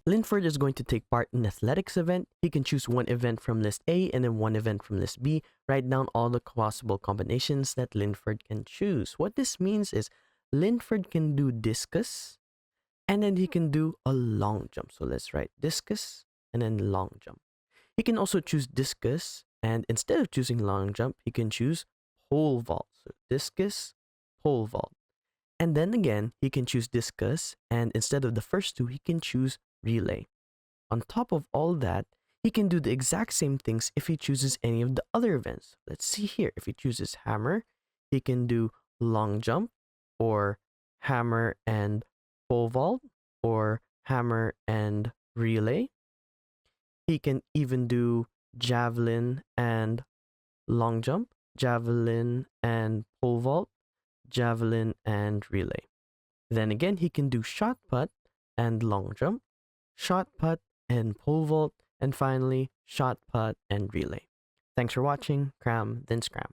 Linford is going to take part in athletics event. He can choose one event from list A and then one event from list B. Write down all the possible combinations that Linford can choose. What this means is Linford can do discus and then he can do a long jump. So let's write discus and then long jump. He can also choose discus, and instead of choosing long jump, he can choose pole vault. So discus, pole vault. And then again, he can choose discus, and instead of the first two, he can choose relay. On top of all that, he can do the exact same things if he chooses any of the other events. Let's see here. If he chooses hammer, he can do long jump, or hammer and pole vault, or hammer and relay. He can even do javelin and long jump, javelin and pole vault, javelin and relay. Then again, he can do shot put and long jump, shot put and pole vault, and finally shot put and relay. Thanks for watching. Cram, then scram.